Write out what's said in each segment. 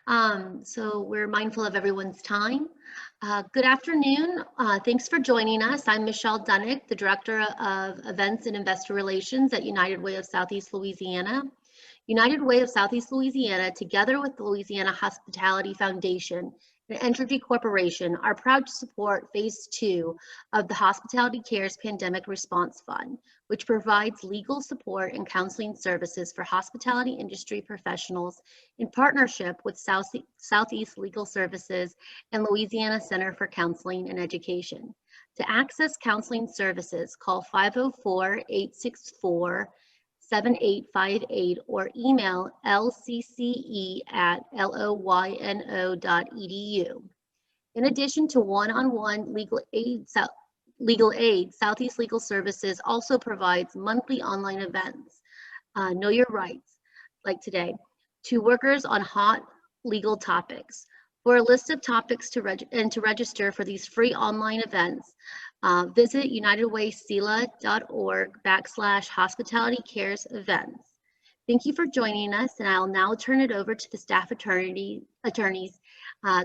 So we're mindful of everyone's time. Good afternoon. Thanks for joining us. I'm Michelle Dunnick, the Director of Events and Investor Relations at United Way of Southeast Louisiana. United Way of Southeast Louisiana, together with the Louisiana Hospitality Foundation and Entergy Corporation, are proud to support Phase 2 of the Hospitality Cares Pandemic Response Fund, which provides legal support and counseling services for hospitality industry professionals in partnership with Southeast Legal Services and Louisiana Center for Counseling and Education. To access counseling services, call 504-864-7858 or email lcce@loyno.edu. In addition to one-on-one legal aid, Southeast Legal Services also provides monthly online events, Know Your Rights, like today, to workers on hot legal topics. For a list of topics to register for these free online events, visit unitedwaysela.org/hospitality cares events. Thank you for joining us, and I'll now turn it over to the staff attorneys,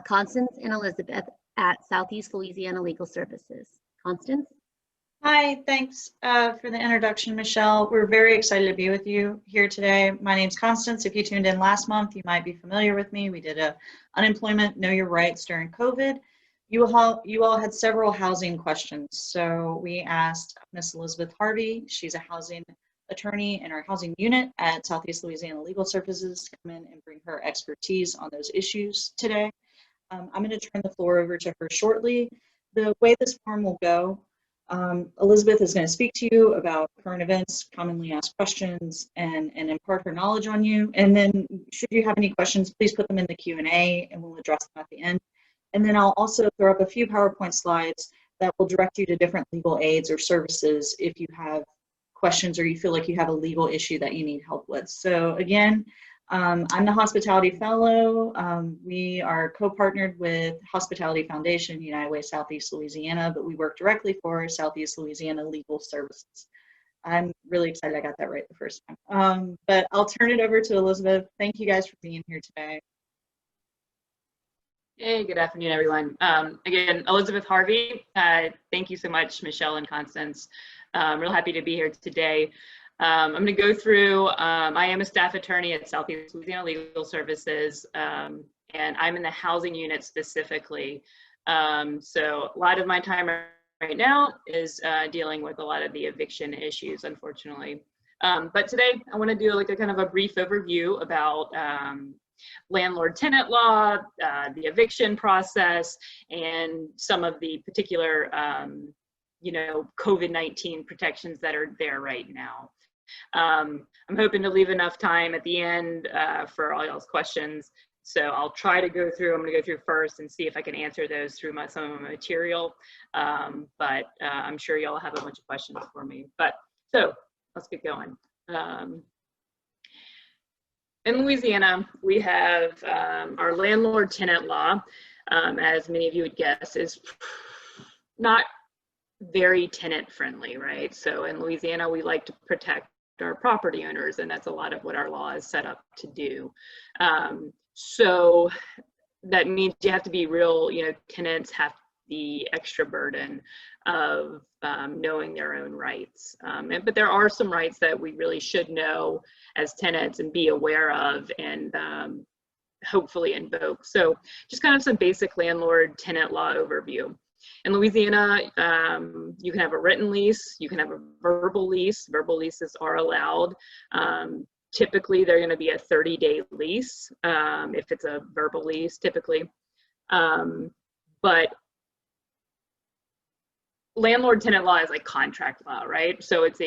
Constance and Elizabeth at Southeast Louisiana Legal Services. Constance? Hi, thanks for the introduction, Michelle. We're very excited to be with you here today. My name's Constance. If you tuned in last month, you might be familiar with me. We did a unemployment Know Your Rights during COVID. You all had several housing questions. So we asked Miss Elizabeth Harvey, she's a housing attorney in our housing unit at Southeast Louisiana Legal Services, to come in and bring her expertise on those issues today. I'm going to turn the floor over to her shortly. The way this forum will go, Elizabeth is going to speak to you about current events, commonly asked questions, and impart her knowledge on you. And then should you have any questions, please put them in the Q&A and we'll address them at the end. And then I'll also throw up a few PowerPoint slides that will direct you to different legal aids or services if you have questions or you feel like you have a legal issue that you need help with. So again, I'm the Hospitality Fellow. We are co-partnered with Hospitality Foundation, United Way Southeast Louisiana, but we work directly for Southeast Louisiana Legal Services. I'm really excited I got that right the first time. But I'll turn it over to Elizabeth. Thank you guys for being here today. Hey, good afternoon, everyone. Again, Elizabeth Harvey. Thank you so much, Michelle and Constance. I'm real happy to be here today. I'm going to go through, I am a staff attorney at Southeast Louisiana Legal Services, and I'm in the housing unit specifically. So a lot of my time right now is dealing with a lot of the eviction issues, unfortunately. But today I want to do like a kind of a brief overview about Landlord Tenant Law, the eviction process, and some of the particular COVID-19 protections that are there right now. I'm hoping to leave enough time at the end for all y'all's questions. So I'll try to go through, I'm going to go through first and see if I can answer those through some of my material. But I'm sure y'all have a bunch of questions for me. But so let's get going. In Louisiana, we have our Landlord Tenant Law, as many of you would guess, is not very tenant friendly, right? So in Louisiana, we like to protect our property owners, and that's a lot of what our law is set up to do. So that means you have to be real, tenants have the extra burden of knowing their own rights. But there are some rights that we really should know as tenants and be aware of and hopefully invoke. So just kind of some basic landlord tenant law overview. In Louisiana, you can have a written lease, you can have a verbal lease. Verbal leases are allowed. Typically, they're going to be a 30-day lease if it's a verbal lease, typically. But landlord tenant law is like contract law, right? So it's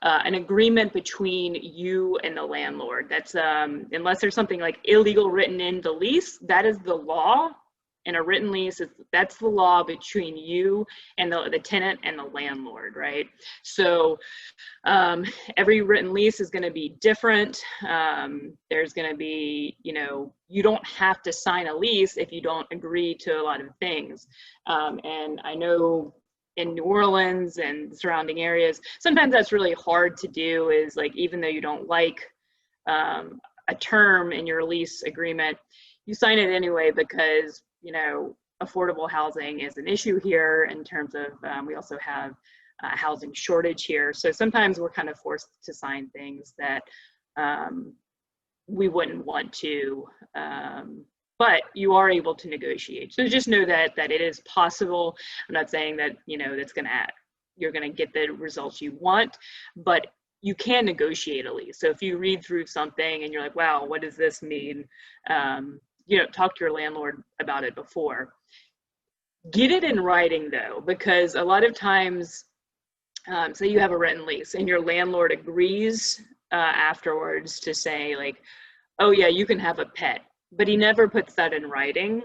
an agreement between you and the landlord. That's unless there's something like illegal written in the lease, that is the law. And a written lease, that's the law between you and the tenant and the landlord, right? So every written lease is going to be different. There's going to be, you don't have to sign a lease if you don't agree to a lot of things. And I know in New Orleans and surrounding areas, sometimes that's really hard to do, is like, even though you don't like a term in your lease agreement, you sign it anyway because, you know, affordable housing is an issue here in terms of, we also have housing shortage here. So sometimes we're kind of forced to sign things that we wouldn't want to, but you are able to negotiate. So just know that it is possible. I'm not saying that, you know, you're gonna get the results you want, but you can negotiate a lease. So if you read through something and you're like, wow, what does this mean? You know, talk to your landlord about it before. Get it in writing though, because a lot of times, say you have a written lease and your landlord agrees afterwards to say like, oh yeah, you can have a pet, but he never puts that in writing.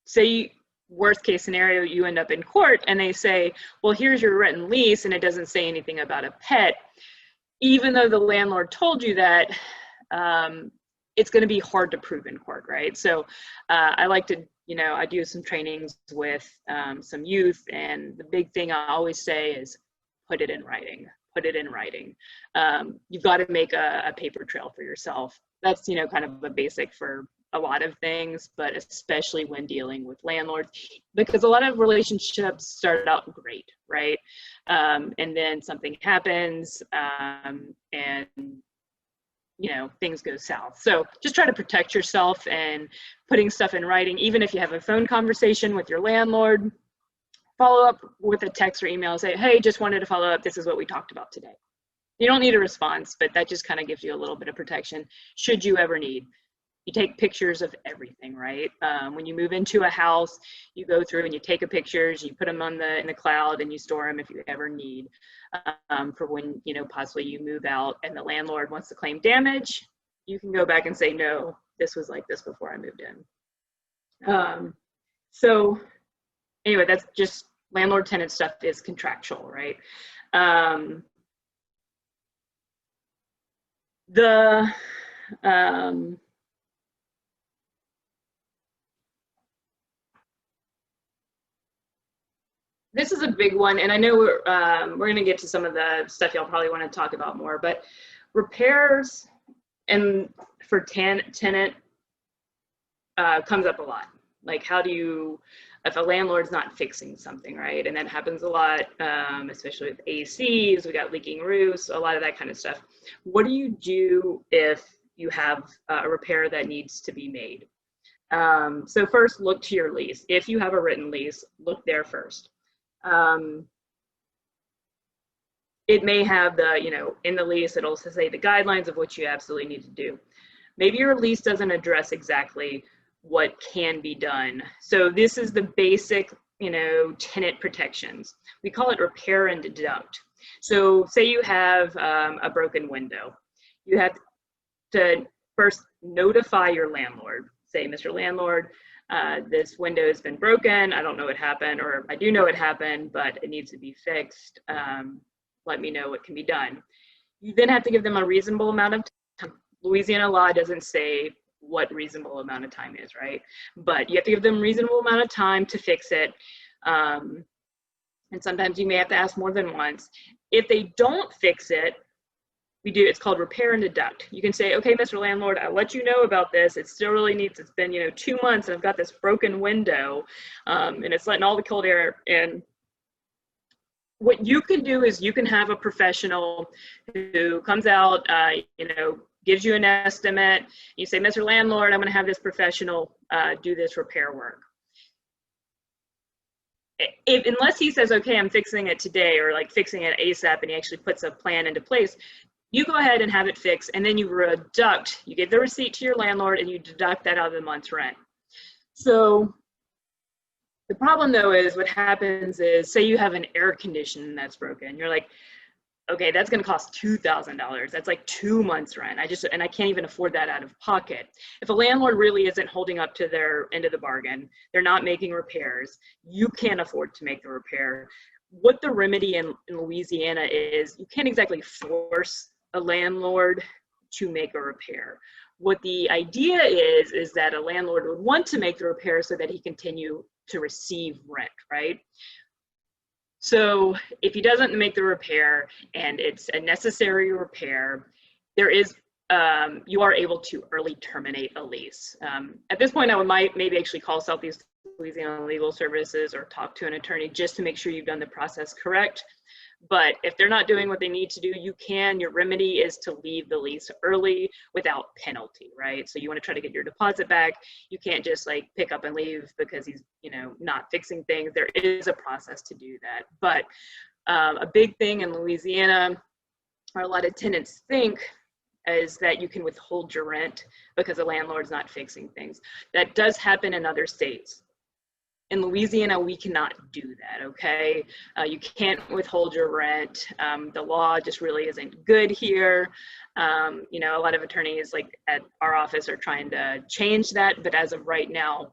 Say worst case scenario, you end up in court and they say, well, here's your written lease and it doesn't say anything about a pet. Even though the landlord told you that, it's going to be hard to prove in court, right? So I like to, you know, I do some trainings with some youth, and the big thing I always say is put it in writing. Put it in writing. You've got to make a paper trail for yourself. That's, you know, kind of a basic for a lot of things, but especially when dealing with landlords, because a lot of relationships start out great, right? And then something happens, and you know, things go south. So just try to protect yourself and putting stuff in writing. Even if you have a phone conversation with your landlord, follow up with a text or email, say, hey, just wanted to follow up. This is what we talked about today. You don't need a response, but that just kind of gives you a little bit of protection should you ever need. You take pictures of everything, right? When you move into a house, you go through and you take pictures, you put them in the cloud, and you store them if you ever need, for when, you know, possibly you move out and the landlord wants to claim damage. You can go back and say, no, this was like this before I moved in. So anyway, that's just landlord tenant stuff is contractual, right? This is a big one, and I know we're going to get to some of the stuff y'all probably want to talk about more, but repairs and for tenant comes up a lot. Like, how do you, if a landlord's not fixing something, right? And that happens a lot, especially with ACs, we got leaking roofs, a lot of that kind of stuff. What do you do if you have a repair that needs to be made? So first, look to your lease. If you have a written lease, look there first. It may have the, you know, in the lease, it'll say the guidelines of what you absolutely need to do. Maybe your lease doesn't address exactly what can be done. So this is the basic, you know, tenant protections. We call it repair and deduct. So say you have a broken window. You have to first notify your landlord. Say, Mr. Landlord, this window has been broken. I don't know what happened, or I do know what happened, but it needs to be fixed. Let me know what can be done. You then have to give them a reasonable amount of time. Louisiana law doesn't say what reasonable amount of time is, right? But you have to give them a reasonable amount of time to fix it. And sometimes you may have to ask more than once. If they don't fix it, it's called repair and deduct. You can say, okay, Mr. Landlord, I'll let you know about this. It still really needs, it's been, you know, 2 months and I've got this broken window, and it's letting all the cold air in. What you can do is you can have a professional who comes out, you know, gives you an estimate. You say, Mr. Landlord, I'm going to have this professional do this repair work. Unless he says, okay, I'm fixing it today, or like fixing it ASAP, and he actually puts a plan into place, you go ahead and have it fixed, and then you deduct. You give the receipt to your landlord and you deduct that out of the month's rent. So the problem though is what happens is, say you have an air conditioner that's broken. You're like, okay, that's going to cost $2,000. That's like 2 months rent. And I can't even afford that out of pocket. If a landlord really isn't holding up to their end of the bargain, they're not making repairs, you can't afford to make the repair. What the remedy in Louisiana is, you can't exactly force a landlord to make a repair. What the idea is that a landlord would want to make the repair so that he continue to receive rent, right? So if he doesn't make the repair and it's a necessary repair, there is you are able to early terminate a lease. At this point, I might maybe actually call Southeast Louisiana Legal Services or talk to an attorney just to make sure you've done the process correct. But if they're not doing what they need to do, your remedy is to leave the lease early without penalty, right? So you want to try to get your deposit back. You can't just like pick up and leave because he's, not fixing things. There is a process to do that. But a big thing in Louisiana, or a lot of tenants think, is that you can withhold your rent because the landlord's not fixing things. That does happen in other states. In Louisiana, we cannot do that, okay? You can't withhold your rent. The law just really isn't good here. A lot of attorneys like at our office are trying to change that, but as of right now,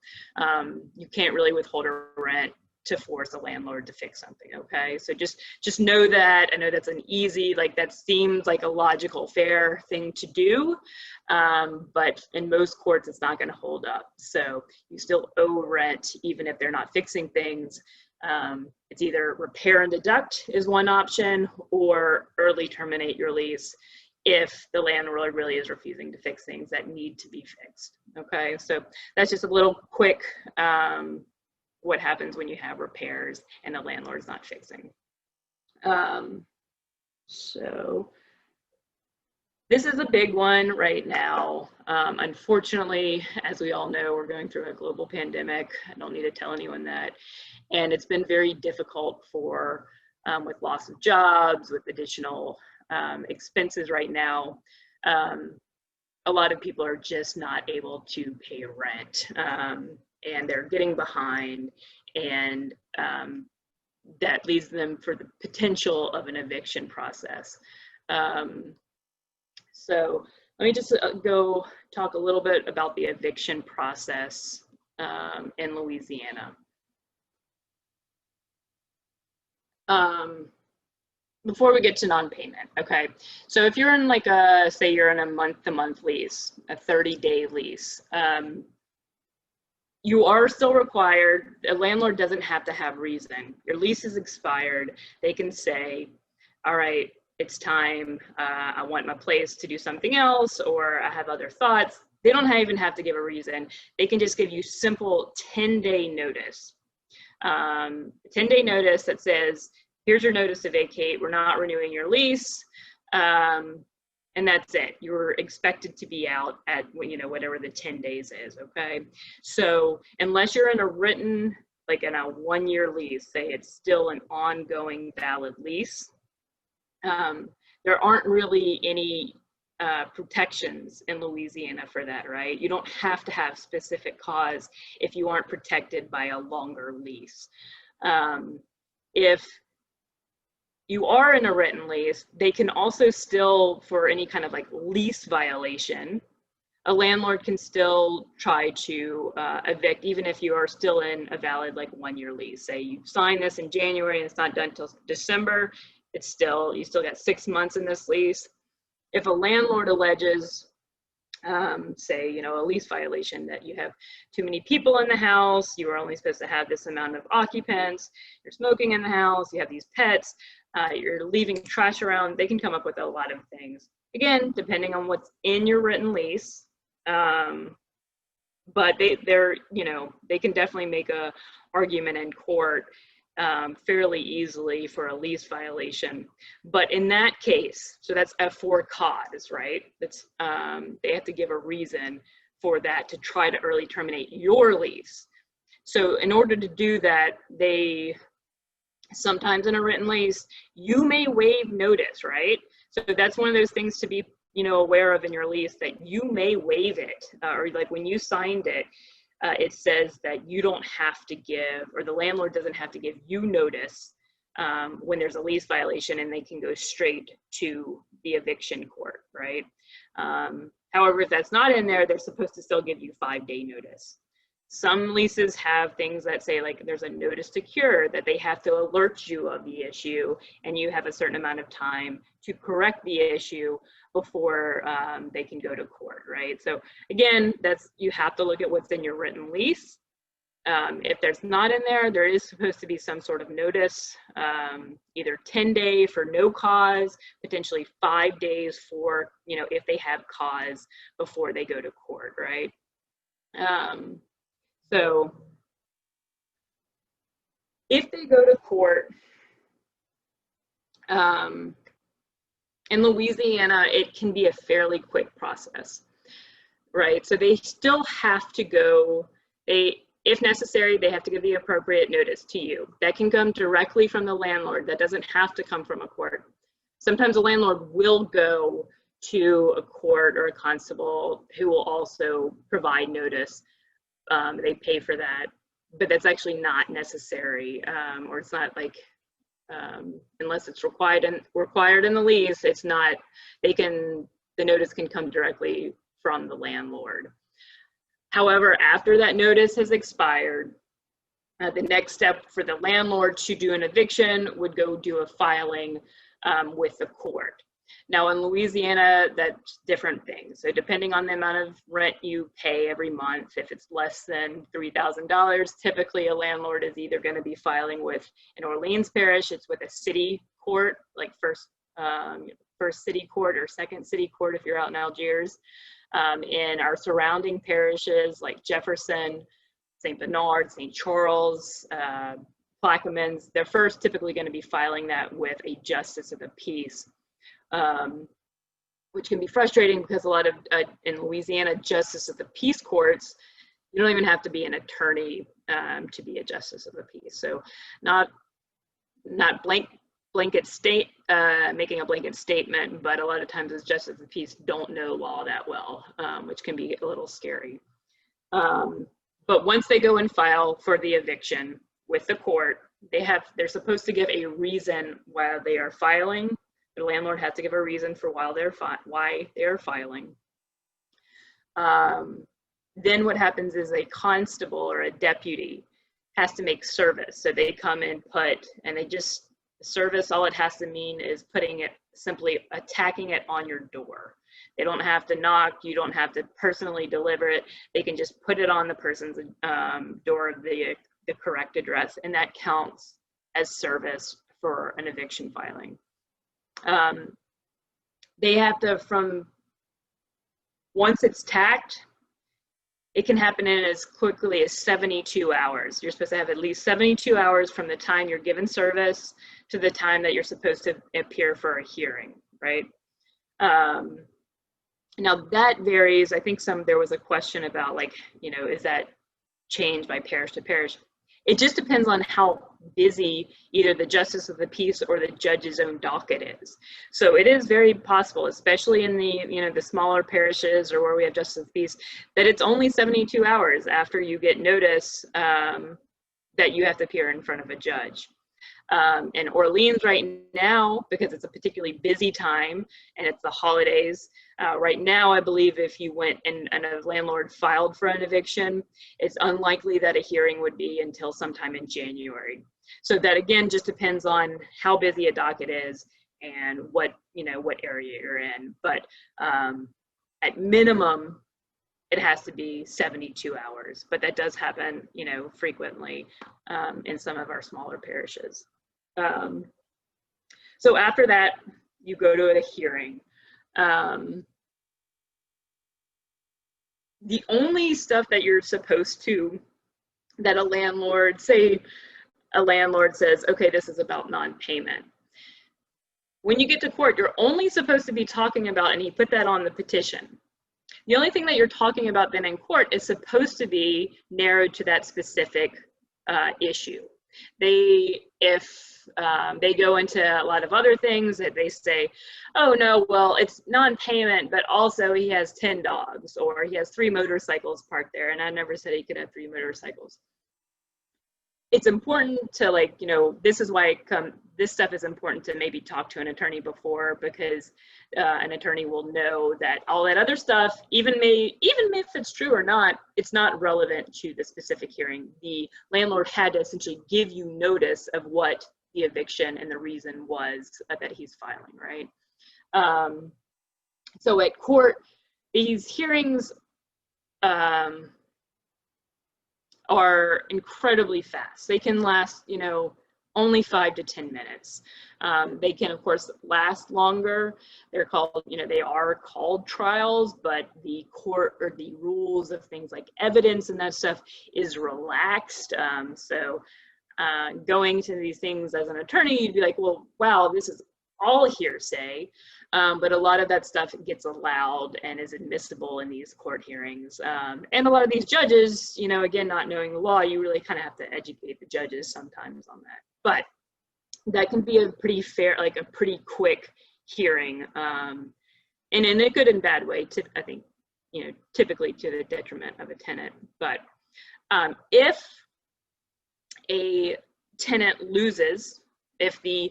you can't really withhold a rent to force a landlord to fix something, okay? So just know that. I know that's an easy, that seems like a logical, fair thing to do, but in most courts, it's not gonna hold up. So you still owe rent even if they're not fixing things. It's either repair and deduct is one option, or early terminate your lease if the landlord really is refusing to fix things that need to be fixed, okay? So that's just a little quick, what happens when you have repairs and the landlord's not fixing. So this is a big one right now. Unfortunately, as we all know, we're going through a global pandemic. I don't need to tell anyone that. And it's been very difficult for, with loss of jobs, with additional expenses right now. A lot of people are just not able to pay rent. And they're getting behind, and that leaves them for the potential of an eviction process. So let me just go talk a little bit about the eviction process in Louisiana. Before we get to non-payment, okay? So if you're in say you're in a month-to-month lease, a 30-day lease, you are still required, a landlord doesn't have to have reason. Your lease is expired. They can say, all right, it's time, I want my place to do something else, or I have other thoughts. They don't even have to give a reason. They can just give you simple 10-day notice. 10-day notice that says, here's your notice to vacate, we're not renewing your lease. And that's it. You're expected to be out at, whatever the 10 days is, okay? So unless you're in a written, in a 1-year lease, say it's still an ongoing valid lease, there aren't really any protections in Louisiana for that, right? You don't have to have specific cause if you aren't protected by a longer lease. If you are in a written lease, they can also still, for any kind of lease violation, a landlord can still try to evict, even if you are still in a valid 1-year lease. Say you sign this in January and it's not done until December, you still got 6 months in this lease. If a landlord alleges, say, a lease violation, that you have too many people in the house, you are only supposed to have this amount of occupants, you're smoking in the house, you have these pets, you're leaving trash around, they can come up with a lot of things. Again, depending on what's in your written lease, but they can definitely make a argument in court fairly easily for a lease violation. But in that case, so that's a for cause, right? That's they have to give a reason for that to try to early terminate your lease. So in order to do that, they sometimes in a written lease, you may waive notice, right? So that's one of those things to be aware of in your lease, that you may waive it, or when you signed it, it says that you don't have to give, or the landlord doesn't have to give you notice when there's a lease violation, and they can go straight to the eviction court, right? However, if that's not in there, they're supposed to still give you 5-day notice. Some leases have things that say there's a notice to cure, that they have to alert you of the issue, and you have a certain amount of time to correct the issue before they can go to court, right? So again, you have to look at what's in your written lease. If there's not in there, there is supposed to be some sort of notice, either 10-day for no cause, potentially 5 days for, if they have cause before they go to court, right? So if they go to court, in Louisiana, it can be a fairly quick process, right? So they still have to go, if necessary, they have to give the appropriate notice to you. That can come directly from the landlord. That doesn't have to come from a court. Sometimes a landlord will go to a court or a constable who will also provide notice. They pay for that, but that's actually not necessary, or it's not like, unless it's required in the lease, it's not, the notice can come directly from the landlord. However, after that notice has expired, the next step for the landlord to do an eviction would go do a filing with the court. Now in Louisiana, that's different things. So depending on the amount of rent you pay every month, if it's less than $3,000, typically a landlord is either going to be filing with an Orleans parish, it's with a city court, like first city court or second city court if you're out in Algiers. In our surrounding parishes like Jefferson, St. Bernard, St. Charles, Plaquemines, they're first typically going to be filing that with a justice of the peace. Which can be frustrating because a lot of, in Louisiana, justice of the peace courts, you don't even have to be an attorney to be a justice of the peace. So not blanket making a blanket statement, but a lot of times as justice of the peace don't know law that well, which can be a little scary. But once they go and file for the eviction with the court, they're supposed to give a reason why they are filing. The landlord has to give a reason for why they're filing. Then what happens is a constable or a deputy has to make service. So they come and service, all it has to mean is putting it, simply attacking it on your door. They don't have to knock, you don't have to personally deliver it. They can just put it on the person's door of the correct address, and that counts as service for an eviction filing. They have to, once it's tacked, it can happen in as quickly as 72 hours. You're supposed to have at least 72 hours from the time you're given service to the time that you're supposed to appear for a hearing, right? Now that varies. I think there was a question about, like, is that changed by parish to parish? It just depends on how busy either the justice of the peace or the judge's own docket is. So it is very possible, especially in the smaller parishes or where we have justice of the peace, that it's only 72 hours after you get notice that you have to appear in front of a judge. In Orleans right now, because it's a particularly busy time and it's the holidays, right now I believe if you went and a landlord filed for an eviction, it's unlikely that a hearing would be until sometime in January. So that again just depends on how busy a docket is and what area you're in. But at minimum, it has to be 72 hours, but that does happen, frequently in some of our smaller parishes. So after that, you go to a hearing. The only stuff that you're supposed to, that a landlord says, okay, this is about non-payment. When you get to court, you're only supposed to be talking about, and he put that on the petition, the only thing that you're talking about then in court is supposed to be narrowed to that specific issue. If they go into a lot of other things that they say, oh no, well, it's non-payment, but also he has 10 dogs or he has 3 motorcycles parked there, and I never said he could have 3 motorcycles. It's important to this is why this stuff is important to maybe talk to an attorney before, because an attorney will know that all that other stuff, even if it's true or not, it's not relevant to the specific hearing. The landlord had to essentially give you notice of what the eviction and the reason was that he's filing, right? So at court, these hearings, are incredibly fast. They can last, you know, only 5 to 10 minutes. They can, of course, last longer. They're called, you know, they are called trials, but the court or the rules of things like evidence and that stuff is relaxed. So going to these things as an attorney, you'd be like, well, wow, this is all hearsay. But a lot of that stuff gets allowed and is admissible in these court hearings. And a lot of these judges, you know, again, not knowing the law, you really kind of have to educate the judges sometimes on that. But that can be a pretty fair, like a pretty quick hearing, and in a good and bad way, I think, you know, typically to the detriment of a tenant. But if a tenant loses, if the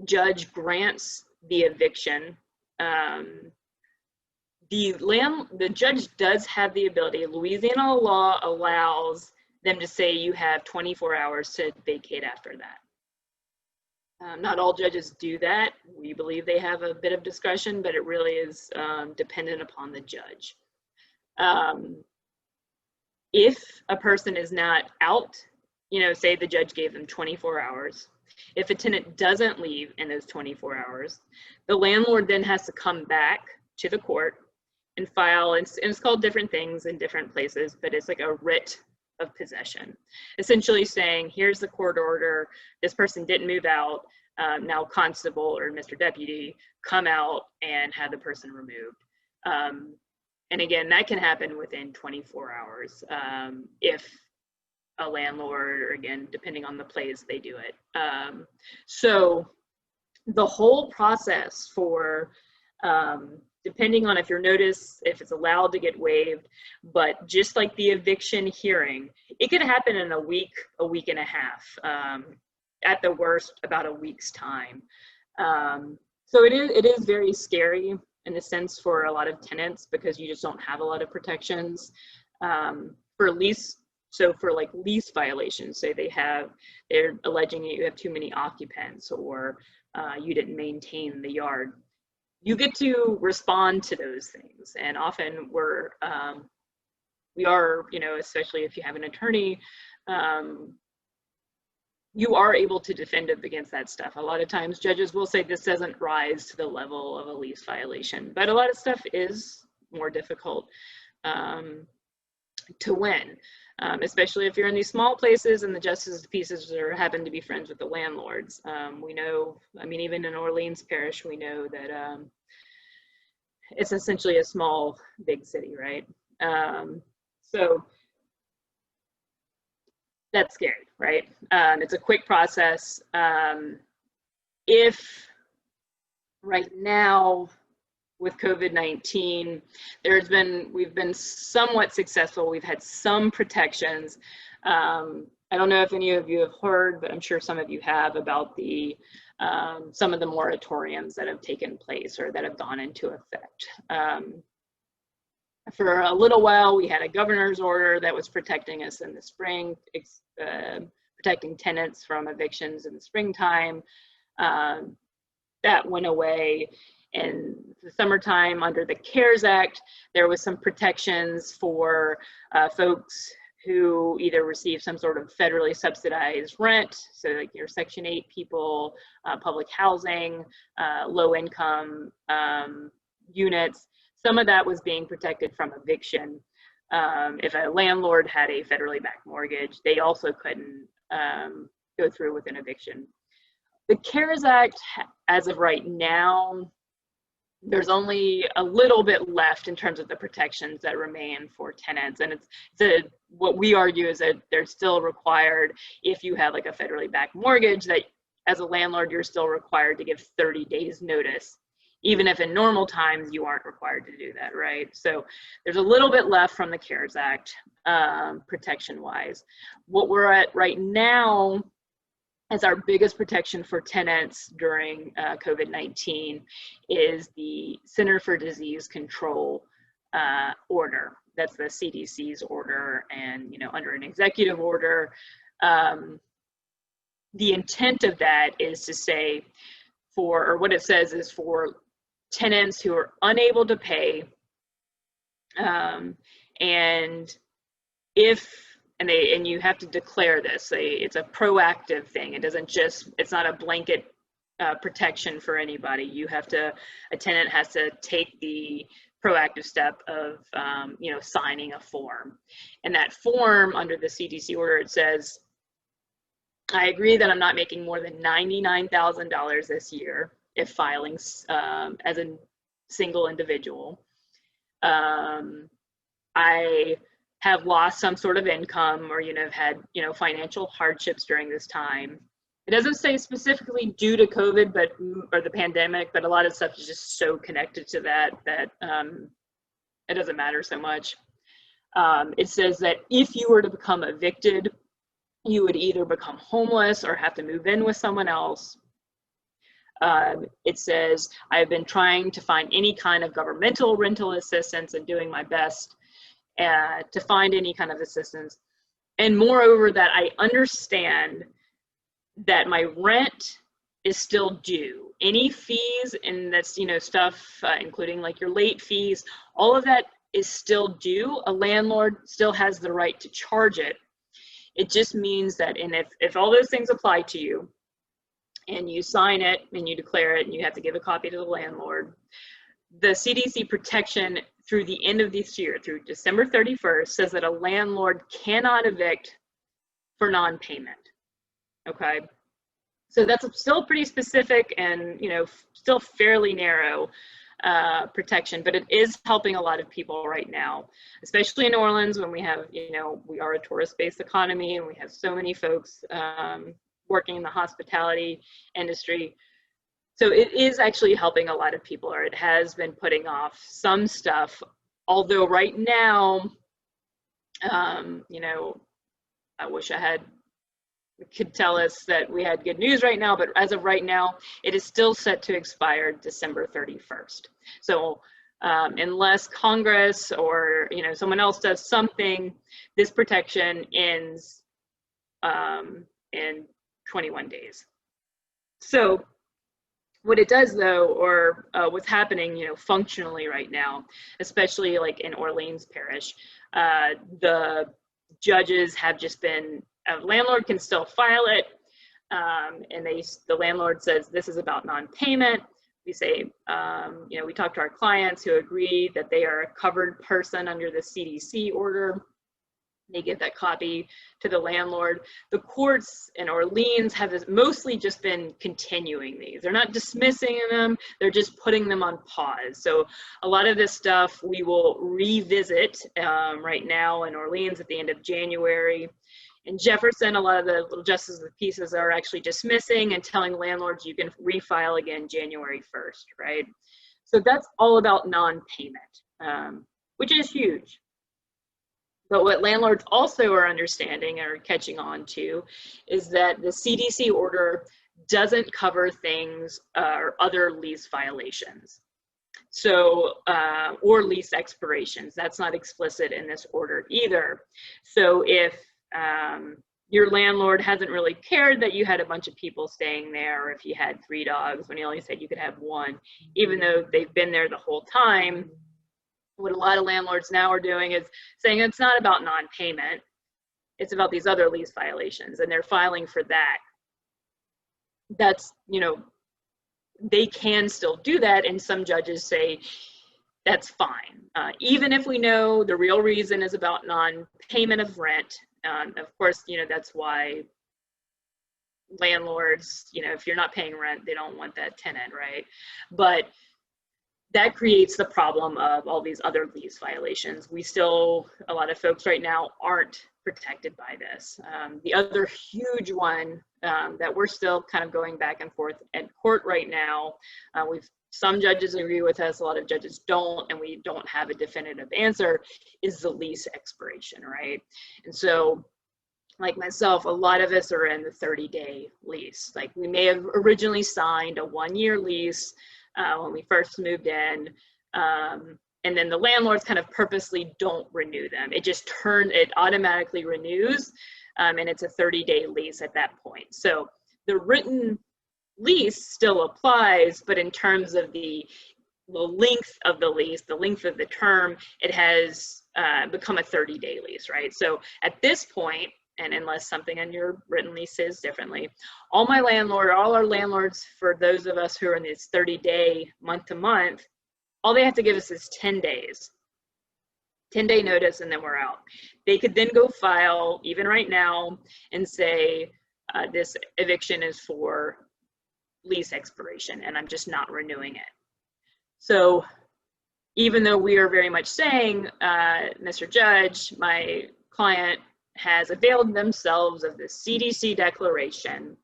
judge grants the eviction, the judge does have the ability, Louisiana law allows them to say you have 24 hours to vacate after that. Not all judges do that. We believe they have a bit of discretion, but it really is dependent upon the judge. If a person is not out, you know, say the judge gave them 24 hours. If a tenant doesn't leave in those 24 hours, the landlord then has to come back to the court and file, and it's called different things in different places, but it's like a writ of possession, essentially saying, here's the court order, this person didn't move out, now constable or Mr. Deputy, come out and have the person removed. And again, that can happen within 24 hours if a landlord, or again, depending on the place, they do it. So the whole process for, depending on if your notice, if it's allowed to get waived, but just like the eviction hearing, it could happen in a week and a half, at the worst, about a week's time. So it is very scary in a sense for a lot of tenants because you just don't have a lot of protections. For lease, so for like lease violations, say they're alleging that you have too many occupants or you didn't maintain the yard. You get to respond to those things, and often we are, you know, especially if you have an attorney, you are able to defend against that stuff. A lot of times judges will say this doesn't rise to the level of a lease violation, but a lot of stuff is more difficult to win, especially if you're in these small places and the justice pieces happen to be friends with the landlords. We know, I mean, even in Orleans Parish, we know that it's essentially a small, big city, right? So that's scary, right? It's a quick process. If right now with COVID-19, we've been somewhat successful. We've had some protections. I don't know if any of you have heard, but I'm sure some of you have, about some of the moratoriums that have taken place or that have gone into effect. For a little while, we had a governor's order that was protecting us in the spring, protecting tenants from evictions in the springtime. That went away. In the summertime, under the CARES Act, there was some protections for folks who either receive some sort of federally subsidized rent, so like your Section 8 people, public housing, low income units. Some of that was being protected from eviction. If a landlord had a federally backed mortgage, they also couldn't go through with an eviction. The CARES Act, as of right now, there's only a little bit left in terms of the protections that remain for tenants. And what we argue is that they're still required, if you have like a federally backed mortgage, that as a landlord, you're still required to give 30 days notice, even if in normal times you aren't required to do that, right? So there's a little bit left from the CARES Act, protection-wise. What we're at right now as our biggest protection for tenants during COVID-19 is the Center for Disease Control order. That's the CDC's order, and under an executive order. The intent of that is to say or what it says is for tenants who are unable to pay, and and you have to declare this. It's a proactive thing. It's not a blanket protection for anybody. A tenant has to take the proactive step of, signing a form. And that form under the CDC order, it says, I agree that I'm not making more than $99,000 this year if filing as a single individual. I have lost some sort of income or, have had, financial hardships during this time. It doesn't say specifically due to COVID, or the pandemic, but a lot of stuff is just so connected to that it doesn't matter so much. It says that if you were to become evicted, you would either become homeless or have to move in with someone else. It says, I've been trying to find any kind of governmental rental assistance and doing my best to find any kind of assistance. And moreover, that I understand that my rent is still due. Any fees, and that's, stuff, including like your late fees, all of that is still due. A landlord still has the right to charge it. It just means that, and if all those things apply to you, and you sign it and you declare it and you have to give a copy to the landlord, the CDC protection through the end of this year, through December 31st, says that a landlord cannot evict for non-payment. Okay, so that's still pretty specific and still fairly narrow protection, but it is helping a lot of people right now, especially in New Orleans when we have, we are a tourist-based economy and we have so many folks working in the hospitality industry. So it is actually helping a lot of people, or it has been putting off some stuff. Although right now, I wish could tell us that we had good news right now, but as of right now, it is still set to expire December 31st. So unless Congress or someone else does something, this protection ends in 21 days. So what it does though, or what's happening, functionally right now, especially like in Orleans Parish, the judges have just been, a landlord can still file it, and the landlord says this is about non-payment. We say, we talk to our clients who agree that they are a covered person under the CDC order. They give that copy to the landlord. The courts in Orleans have mostly just been continuing these. They're not dismissing them, they're just putting them on pause. So a lot of this stuff we will revisit right now in Orleans at the end of January. In Jefferson, a lot of the little justices of the pieces are actually dismissing and telling landlords you can refile again January 1st, right? So that's all about non-payment, which is huge. But what landlords also are understanding or catching on to is that the CDC order doesn't cover things or other lease violations. So, or lease expirations. That's not explicit in this order either. So if your landlord hasn't really cared that you had a bunch of people staying there, or if you had 3 dogs when he only said you could have 1, even though they've been there the whole time, what a lot of landlords now are doing is saying it's not about non-payment, it's about these other lease violations, and they're filing for that. That's, they can still do that, and some judges say that's fine. Even if we know the real reason is about non-payment of rent, of course, that's why landlords, if you're not paying rent, they don't want that tenant, right? But that creates the problem of all these other lease violations. A lot of folks right now aren't protected by this. The other huge one that we're still kind of going back and forth at court right now, some judges agree with us, a lot of judges don't, and we don't have a definitive answer, is the lease expiration, right? And so, like myself, a lot of us are in the 30-day lease. Like we may have originally signed a 1-year lease when we first moved in, and then the landlords kind of purposely don't renew them. It automatically renews, and it's a 30-day lease at that point. So the written lease still applies, but in terms of the length of the lease, the length of the term, it has become a 30-day lease, right? So at this point, and unless something in your written lease says differently, all our landlords, for those of us who are in this 30-day month to month, all they have to give us is 10 days. 10-day notice, and then we're out. They could then go file, even right now, and say, this eviction is for lease expiration, and I'm just not renewing it. So even though we are very much saying, Mr. Judge, my client has availed themselves of the CDC declaration,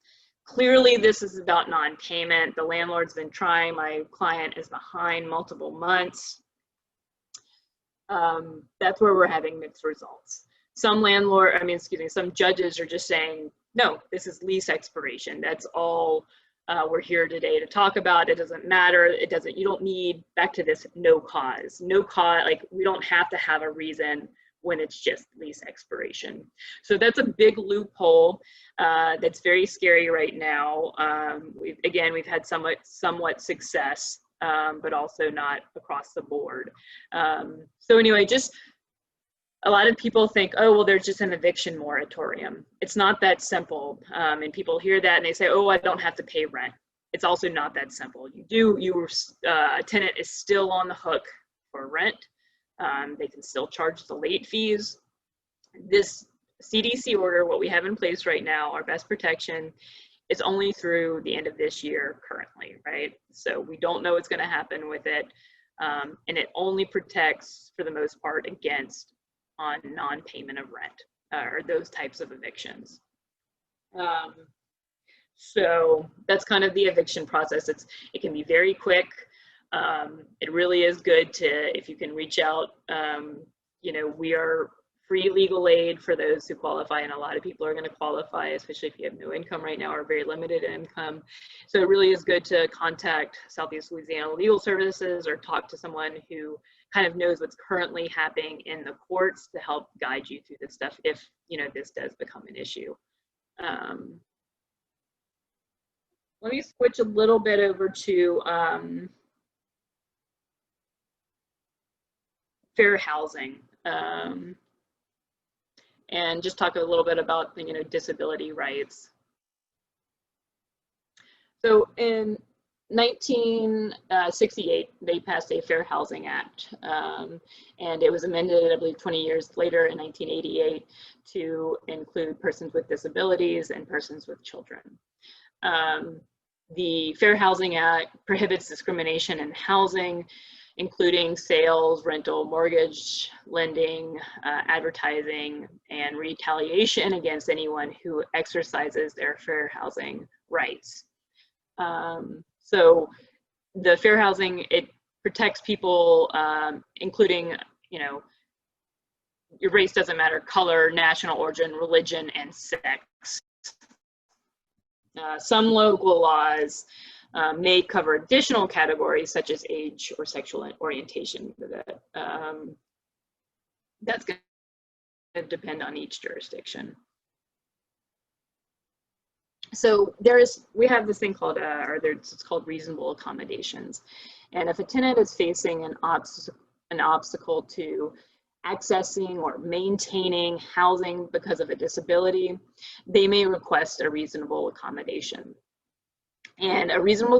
clearly this is about non-payment. The landlord's been trying, my client is behind multiple months. That's where we're having mixed results. Some judges are just saying, no, this is lease expiration. That's all we're here today to talk about. It doesn't matter. You don't need, back to this, no cause, like we don't have to have a reason when it's just lease expiration. So that's a big loophole that's very scary right now. We've had somewhat success, but also not across the board. So anyway, just a lot of people think, oh, well, there's just an eviction moratorium. It's not that simple. And people hear that and they say, oh, I don't have to pay rent. It's also not that simple. A tenant is still on the hook for rent. They can still charge the late fees. This CDC order, what we have in place right now, our best protection, is only through the end of this year currently, right? So we don't know what's going to happen with it. And it only protects, for the most part, against on non-payment of rent or those types of evictions. So that's kind of the eviction process. It can be very quick. It really is good if you can reach out. We are free legal aid for those who qualify, and a lot of people are going to qualify, especially if you have no income right now or very limited income. So it really is good to contact Southeast Louisiana Legal Services or talk to someone who kind of knows what's currently happening in the courts to help guide you through this stuff if this does become an issue. Let me switch a little bit over to fair housing, and just talk a little bit about disability rights. So in 1968, they passed a Fair Housing Act, and it was amended, I believe, 20 years later in 1988 to include persons with disabilities and persons with children. The Fair Housing Act prohibits discrimination in housing, including sales, rental, mortgage, lending, advertising, and retaliation against anyone who exercises their fair housing rights. So the fair housing, it protects people, including, your race doesn't matter, color, national origin, religion, and sex. Some local laws may cover additional categories such as age or sexual orientation. That's going to depend on each jurisdiction. So we have this thing called, it's called reasonable accommodations. And if a tenant is facing an obstacle to accessing or maintaining housing because of a disability, they may request a reasonable accommodation. And a reasonable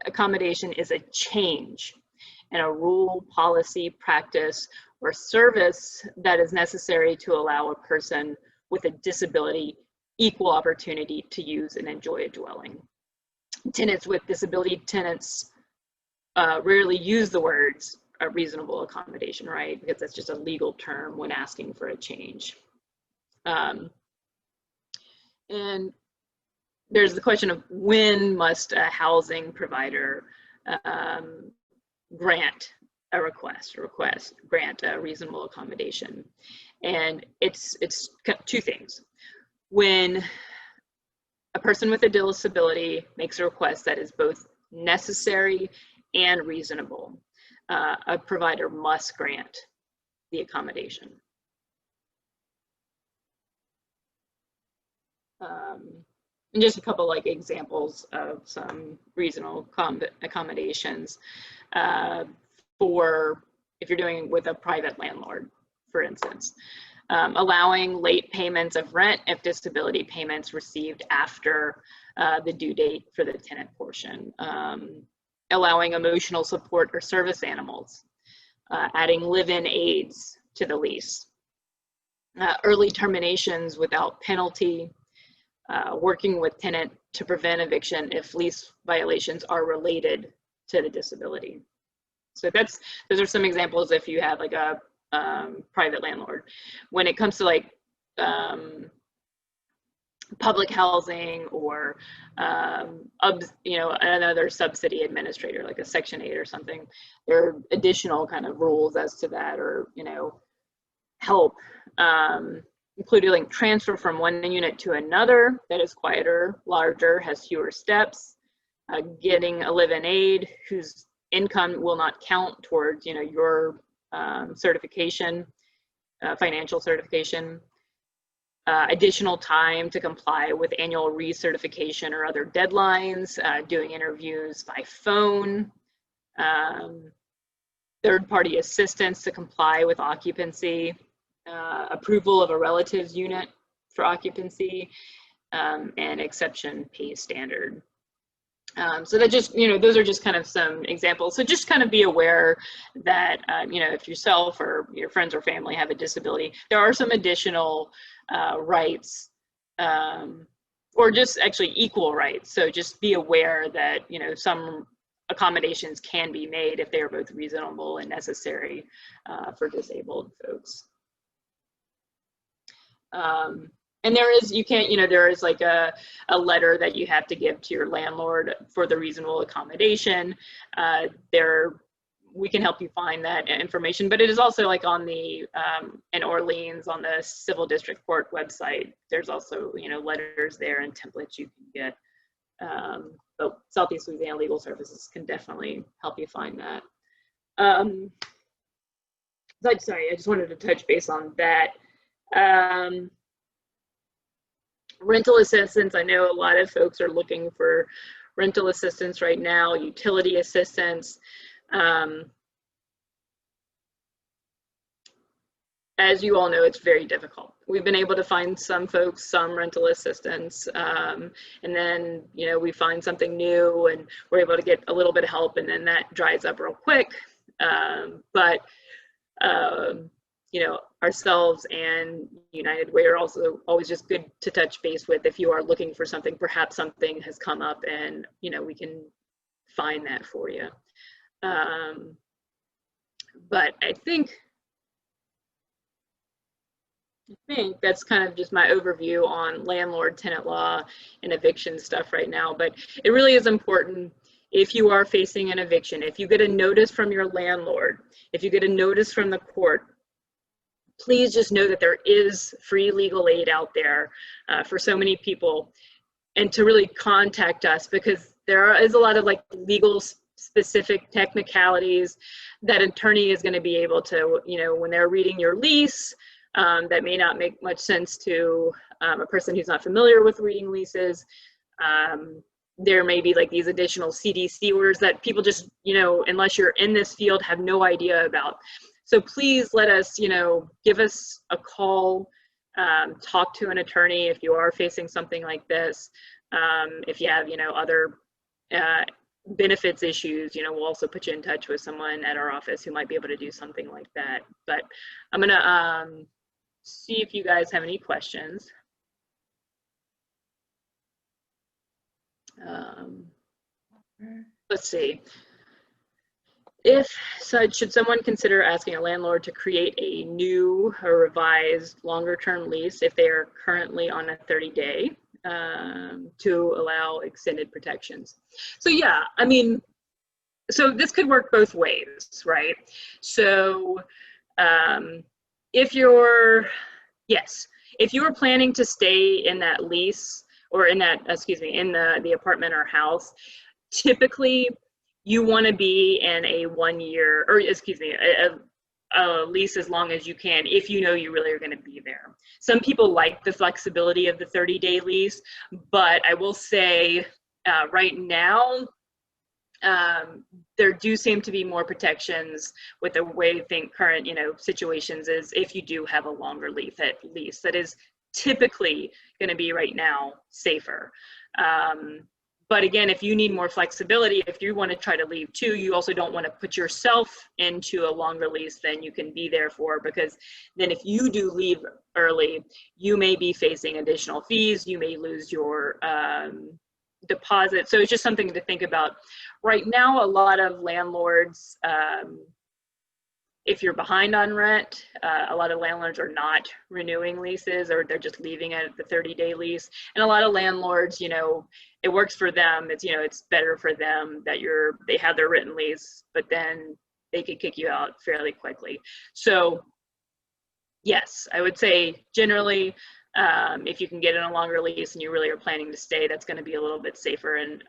accommodation is a change in a rule, policy, practice, or service that is necessary to allow a person with a disability equal opportunity to use and enjoy a dwelling. Tenants with disability rarely use the words a reasonable accommodation, right? Because that's just a legal term when asking for a change. And there's the question of when must a housing provider grant a grant a reasonable accommodation. And it's two things. When a person with a disability makes a request that is both necessary and reasonable, a provider must grant the accommodation. And just a couple examples of some reasonable accommodations for if you're doing with a private landlord. for instance. Allowing late payments of rent if disability payments received after the due date for the tenant portion. Allowing emotional support or service animals. Adding live-in aides to the lease. Early terminations without penalty. Working with tenant to prevent eviction if lease violations are related to the disability. So those are some examples if you have like a private landlord. When it comes to like public housing or another subsidy administrator like a Section 8 or something, there are additional kind of rules as to that, or help, including like transfer from one unit to another that is quieter, larger, has fewer steps, getting a live-in aide whose income will not count towards your certification, financial certification, additional time to comply with annual recertification or other deadlines, doing interviews by phone, third-party assistance to comply with occupancy, approval of a relative's unit for occupancy, and exception pay standard. So that just, those are just kind of some examples. So just kind of be aware that, if yourself or your friends or family have a disability, there are some additional rights, or just actually equal rights. So just be aware that, some accommodations can be made if they are both reasonable and necessary for disabled folks. And there is, there is like a letter that you have to give to your landlord for the reasonable accommodation. We can help you find that information, but it is also like on the, in Orleans on the Civil District Court website, there's also, letters there and templates you can get. But Southeast Louisiana Legal Services can definitely help you find that. Sorry, I just wanted to touch base on that. Rental assistance, I know a lot of folks are looking for rental assistance right now, utility assistance. As you all know, it's very difficult. We've been able to find some folks some rental assistance, and then we find something new and we're able to get a little bit of help, and then that dries up real quick. But ourselves and United Way are also always just good to touch base with if you are looking for something. Perhaps something has come up and we can find that for you. But I think that's kind of just my overview on landlord tenant law and eviction stuff right now. But it really is important, if you are facing an eviction, if you get a notice from your landlord, if you get a notice from the court, please just know that there is free legal aid out there for so many people, and to really contact us, because there is a lot of like legal specific technicalities that an attorney is going to be able to, when they're reading your lease, that may not make much sense to a person who's not familiar with reading leases. There may be like these additional CDC orders that people just, unless you're in this field, have no idea about. So please let us, give us a call, talk to an attorney if you are facing something like this. If you have, other benefits issues, we'll also put you in touch with someone at our office who might be able to do something like that. But I'm gonna see if you guys have any questions. Let's see. Should someone consider asking a landlord to create a new or revised longer-term lease if they are currently on a 30-day to allow extended protections? So yeah, I mean, so this could work both ways, right? So if you're planning to stay in that lease, or in that, in the apartment or house, typically you want to be in a 1 year, or a lease as long as you can, if you know you really are going to be there. Some people like the flexibility of the 30-day lease, but I will say right now, there do seem to be more protections with the way current, situations is if you do have a longer lease, at least that is typically going to be right now safer. But again, if you need more flexibility, if you want to try to leave too, you also don't want to put yourself into a longer lease than you can be there for, because then if you do leave early, you may be facing additional fees, you may lose your deposit. So it's just something to think about. Right now, a lot of landlords, if you're behind on rent, a lot of landlords are not renewing leases, or they're just leaving it at the 30-day lease. And a lot of landlords, it works for them. It's, it's better for them that they have their written lease, but then they could kick you out fairly quickly. So yes, I would say generally, if you can get in a longer lease and you really are planning to stay, that's going to be a little bit safer and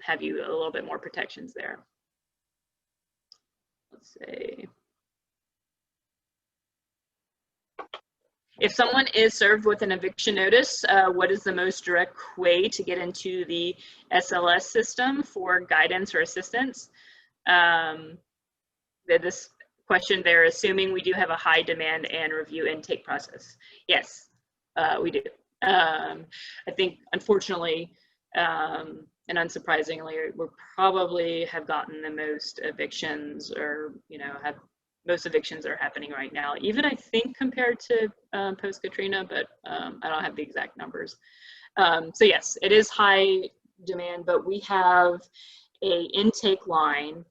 have you a little bit more protections there. Let's see. If someone is served with an eviction notice, what is the most direct way to get into the SLLS system for guidance or assistance? This question, they're assuming we do have a high demand and review intake process. Yes, we do. I think, unfortunately, and unsurprisingly, we probably have gotten the most evictions, or most evictions are happening right now, even I think compared to post-Katrina, but I don't have the exact numbers. So yes, it is high demand, but we have a intake line.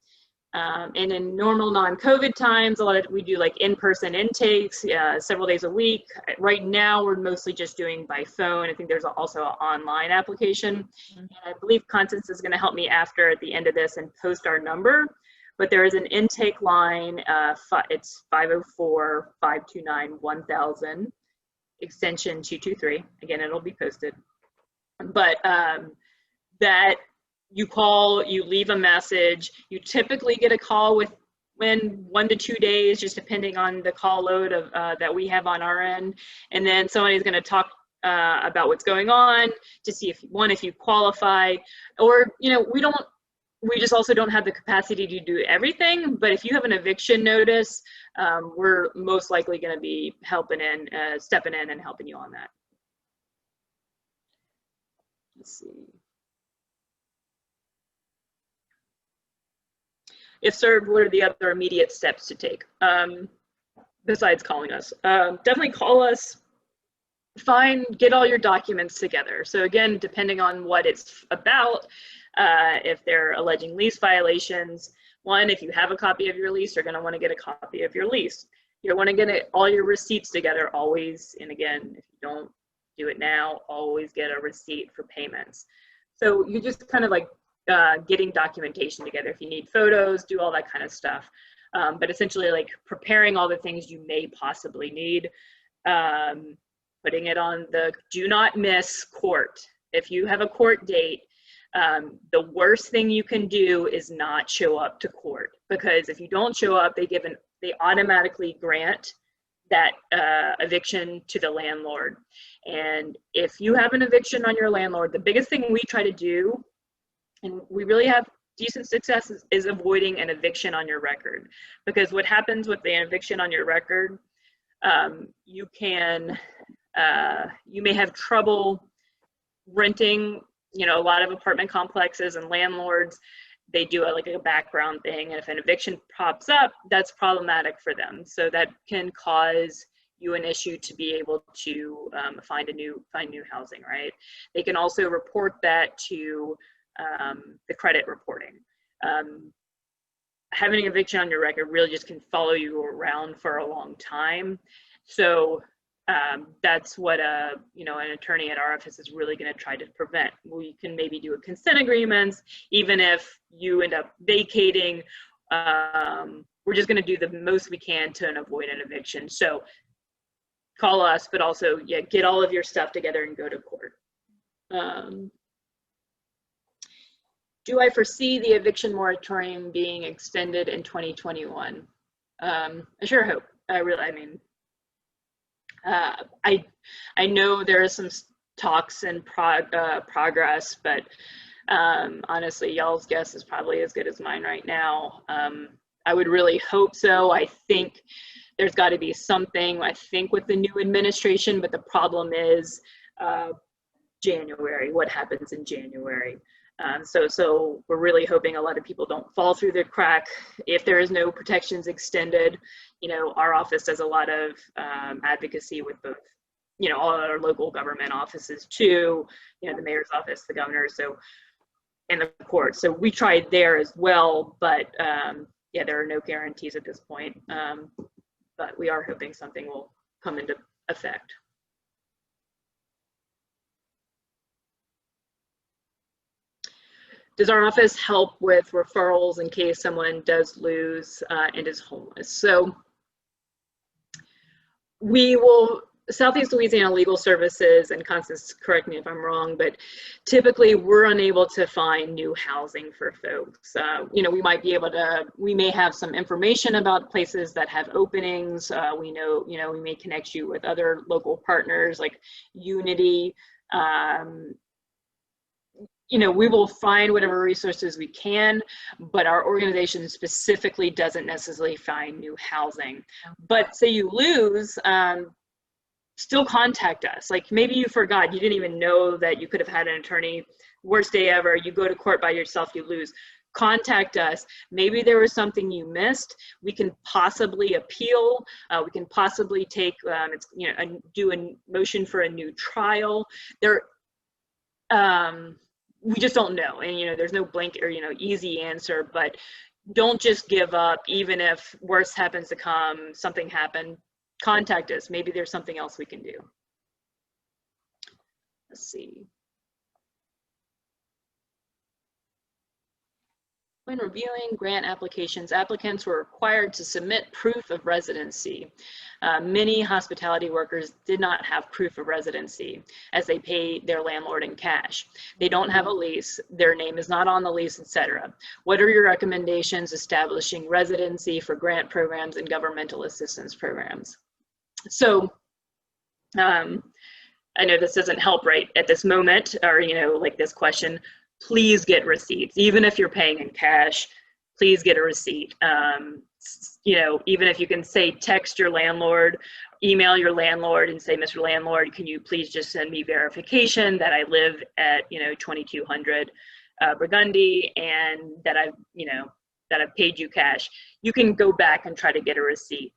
And in normal non-COVID times, we do like in-person intakes several days a week. Right now, we're mostly just doing by phone. I think there's also an online application. And I believe Constance is gonna help me at the end of this and post our number. But there is an intake line, it's 504-529-1000, extension 223. Again, it'll be posted. But that you call, you leave a message, you typically get a call within 1 to 2 days, just depending on the call load of that we have on our end. And then somebody's gonna talk about what's going on to see if you qualify, or, we just also don't have the capacity to do everything. But if you have an eviction notice, we're most likely going to be stepping in and helping you on that. Let's see. If served, what are the other immediate steps to take besides calling us? Definitely call us. Get all your documents together. So again, depending on what it's about, if they're alleging lease violations, if you have a copy of your lease, you're going to want to get a copy of your lease. You want to get all your receipts together always. And again, if you don't do it now, always get a receipt for payments. So you just kind of like getting documentation together. If you need photos, do all that kind of stuff. But essentially like preparing all the things you may possibly need, putting it on the do not miss court. If you have a court date, the worst thing you can do is not show up to court, because if you don't show up, they automatically grant that eviction to the landlord. And if you have an eviction on your landlord, the biggest thing we try to do, and we really have decent success, is avoiding an eviction on your record. Because what happens with the eviction on your record, you may have trouble renting. A lot of apartment complexes and landlords, they do like a background thing, and if an eviction pops up, that's problematic for them. So that can cause you an issue to be able to find new housing, right? They can also report that to the credit reporting. Having an eviction on your record really just can follow you around for a long time. So that's what an attorney at our office is really going to try to prevent. We can maybe do a consent agreements, even if you end up vacating. We're just going to do the most we can to avoid an eviction. So call us, but also get all of your stuff together and go to court. Do I foresee the eviction moratorium being extended in 2021? I sure hope. I know there are some talks and progress, but Honestly, y'all's guess is probably as good as mine right now. I would really hope so. I think there's got to be something, I think, with the new administration, but the problem is January, what happens in January. So we're really hoping a lot of people don't fall through the crack. If there is no protections extended, you know, our office does a lot of advocacy with both, you know, all our local government offices too, you know, the mayor's office, the governor, so, and the court. So we tried there as well, but yeah, there are no guarantees at this point. But we are hoping something will come into effect. Does our office help with referrals in case someone does lose and is homeless? So we will, Southeast Louisiana Legal Services, and Constance, correct me if I'm wrong, but typically we're unable to find new housing for folks. You know, we might be able to, we may have some information about places that have openings. We know, you know, we may connect you with other local partners like Unity. You know, we will find whatever resources we can, but our organization specifically doesn't necessarily find new housing. But say you lose, still contact us. Like maybe you forgot, you didn't even know that you could have had an attorney, worst day ever, you go to court by yourself, you lose. Contact us. Maybe there was something you missed. We can possibly appeal. We can possibly take, you know, do a motion for a new trial. We just don't know, and you know, there's no blank or, you know, easy answer. But don't just give up, even if worse happens to come, something happened. Contact us. Maybe there's something else we can do. Let's see. When reviewing grant applications, applicants were required to submit proof of residency. Many hospitality workers did not have proof of residency as they pay their landlord in cash. They don't have a lease, their name is not on the lease, etc. What are your recommendations establishing residency for grant programs and governmental assistance programs? So, I know this doesn't help right at this moment, or, you know, like this question. Please get receipts. Even if you're paying in cash, please get a receipt. You know, even if you can say text your landlord, email your landlord and say, Mr. Landlord, can you please just send me verification that I live at, you know, 2200 Burgundy, and that I've, you know, that I've paid you cash. You can go back and try to get a receipt.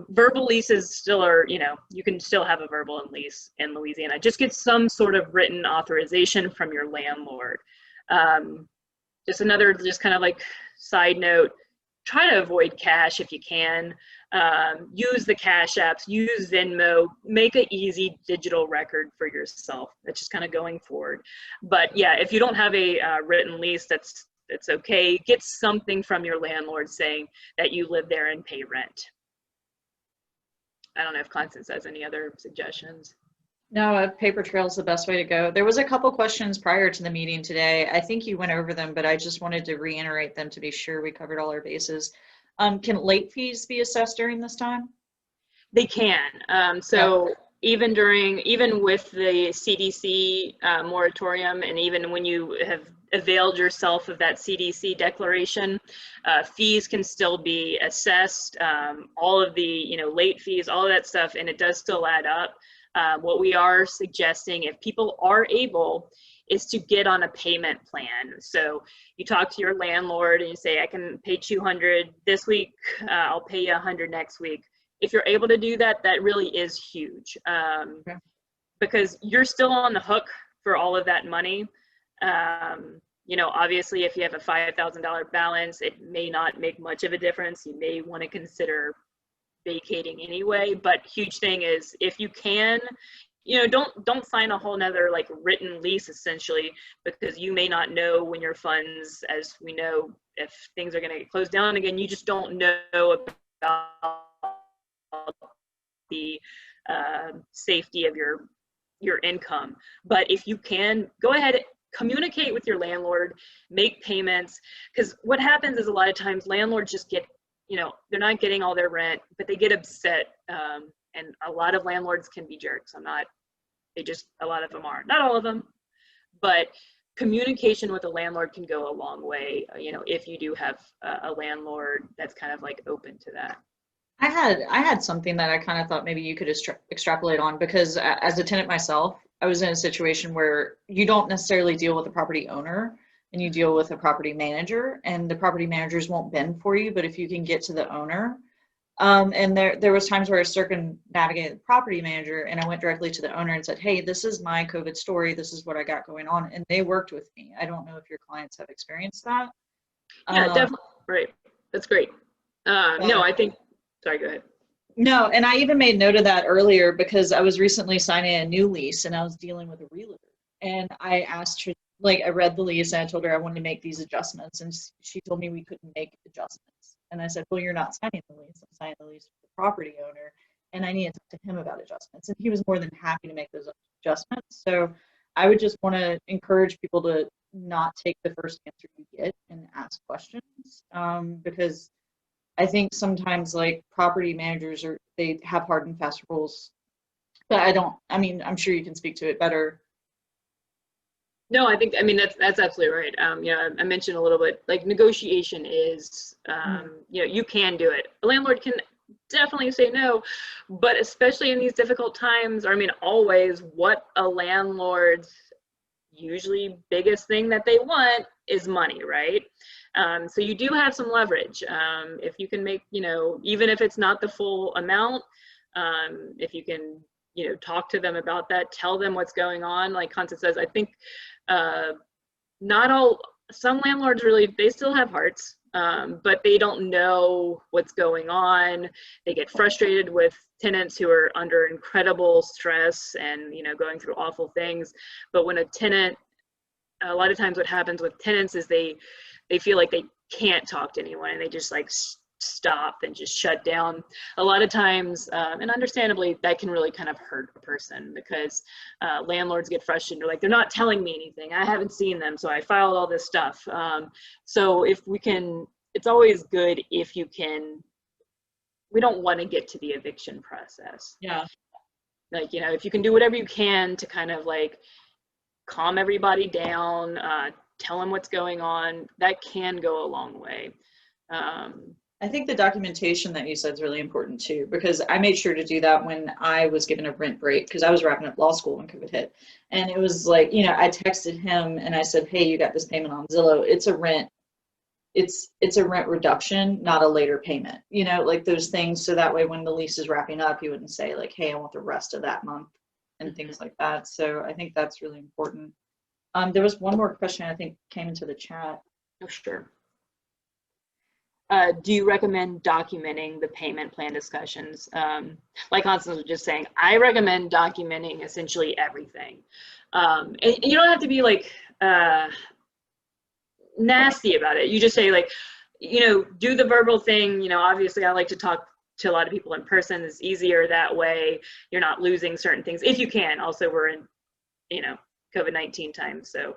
Verbal leases still are, you know, you can still have a verbal lease in Louisiana. Just get some sort of written authorization from your landlord. Just another, just kind of like side note, try to avoid cash if you can. Use the Cash apps, use Venmo, make an easy digital record for yourself. That's just kind of going forward. But yeah, if you don't have a written lease, that's okay. Get something from your landlord saying that you live there and pay rent. I don't know if Constance has any other suggestions. No, a paper trail is the best way to go. There was a couple questions prior to the meeting today. I think you went over them, but I just wanted to reiterate them to be sure we covered all our bases. Can late fees be assessed during this time? They can. So even with the CDC moratorium, and even when you have availed yourself of that CDC declaration, fees can still be assessed. All of the, you know, late fees, all of that stuff, and it does still add up. What we are suggesting, if people are able, is to get on a payment plan. So you talk to your landlord and you say, I can pay $200 this week, I'll pay you $100 next week. If you're able to do that, that really is huge, because you're still on the hook for all of that money. You know, obviously, if you have a $5,000 balance, it may not make much of a difference. You may want to consider vacating anyway. But huge thing is, if you can, you know, don't sign a whole nother like written lease essentially, because you may not know when your funds, as we know, if things are going to get closed down again. You just don't know about the safety of your income. But if you can, go ahead, communicate with your landlord, make payments, because what happens is a lot of times landlords just get, you know, they're not getting all their rent, but they get upset, and a lot of landlords can be jerks. A lot of them are, not all of them, but communication with a landlord can go a long way, if you do have a landlord that's kind of like open to that. I had something that I kind of thought maybe you could extrapolate on, because as a tenant myself, I was in a situation where you don't necessarily deal with the property owner and you deal with a property manager, and the property managers won't bend for you, but if you can get to the owner, and there was times where I circumnavigated the property manager and I went directly to the owner and said, hey, this is my COVID story. This is what I got going on. And they worked with me. I don't know if your clients have experienced that. Yeah, definitely. Right. That's great. No, I think, sorry, go ahead. No, and I even made note of that earlier because I was recently signing a new lease and I was dealing with a realtor. And I asked her, like, I read the lease and I told her I wanted to make these adjustments. And she told me we couldn't make adjustments. And I said, well, you're not signing the lease. I'm signing the lease with the property owner. And I needed to talk to him about adjustments. And he was more than happy to make those adjustments. So I would just want to encourage people to not take the first answer you get and ask questions, because I think sometimes, like, property managers they have hard and fast rules, but I'm sure you can speak to it better. No, that's absolutely right. I mentioned a little bit, like, negotiation is, you can do it. A landlord can definitely say no, but especially in these difficult times, always, what a landlord's usually biggest thing that they want is money, right? So you do have some leverage. If you can make, even if it's not the full amount, if you can, talk to them about that, tell them what's going on. Like Constance says, I think some landlords really, they still have hearts, but they don't know what's going on. They get frustrated with tenants who are under incredible stress and, going through awful things. But when a lot of times what happens with tenants is they feel like they can't talk to anyone and they just like stop and just shut down. A lot of times, and understandably, that can really kind of hurt a person, because landlords get frustrated. They're like, they're not telling me anything. I haven't seen them, so I filed all this stuff. So if we can, it's always good if you can, we don't want to get to the eviction process. Yeah. Like, if you can do whatever you can to kind of like calm everybody down, tell them what's going on, that can go a long way. I think the documentation that you said is really important too, because I made sure to do that when I was given a rent break, because I was wrapping up law school when COVID hit. And it was like, I texted him and I said, hey, you got this payment on Zillow. It's a rent. It's a rent reduction, not a later payment, like those things. So that way, when the lease is wrapping up, he wouldn't say like, hey, I want the rest of that month and things like that. So I think that's really important. There was one more question I think came into the chat. Oh, sure. Do you recommend documenting the payment plan discussions? Like Constance was just saying, I recommend documenting essentially everything. And you don't have to be like nasty about it. You just say like, do the verbal thing. Obviously I like to talk to a lot of people in person. It's easier that way. You're not losing certain things if you can. Also, we're in, COVID-19 times. So,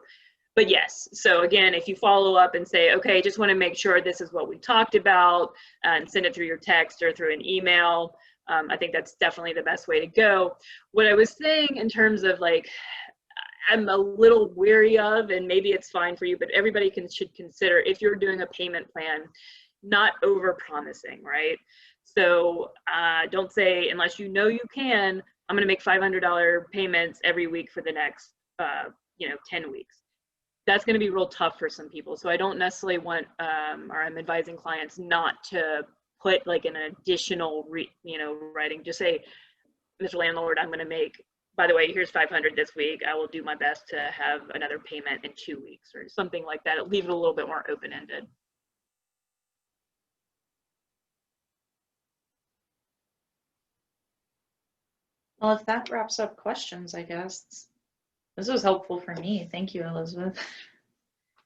but yes. So again, if you follow up and say, okay, just want to make sure this is what we talked about, and send it through your text or through an email, I think that's definitely the best way to go. What I was saying in terms of like, I'm a little weary of, and maybe it's fine for you, but everybody should consider, if you're doing a payment plan, not over promising, right? So don't say, unless you can, I'm going to make $500 payments every week for the next 10 weeks. That's going to be real tough for some people. So I don't necessarily want, or I'm advising clients not to put like an additional, writing. Just say, Mr. Landlord, I'm going to make, by the way, here's $500 this week. I will do my best to have another payment in 2 weeks, or something like that. Leave it a little bit more open-ended. Well, if that wraps up questions, I guess this was helpful for me. Thank you, Elizabeth.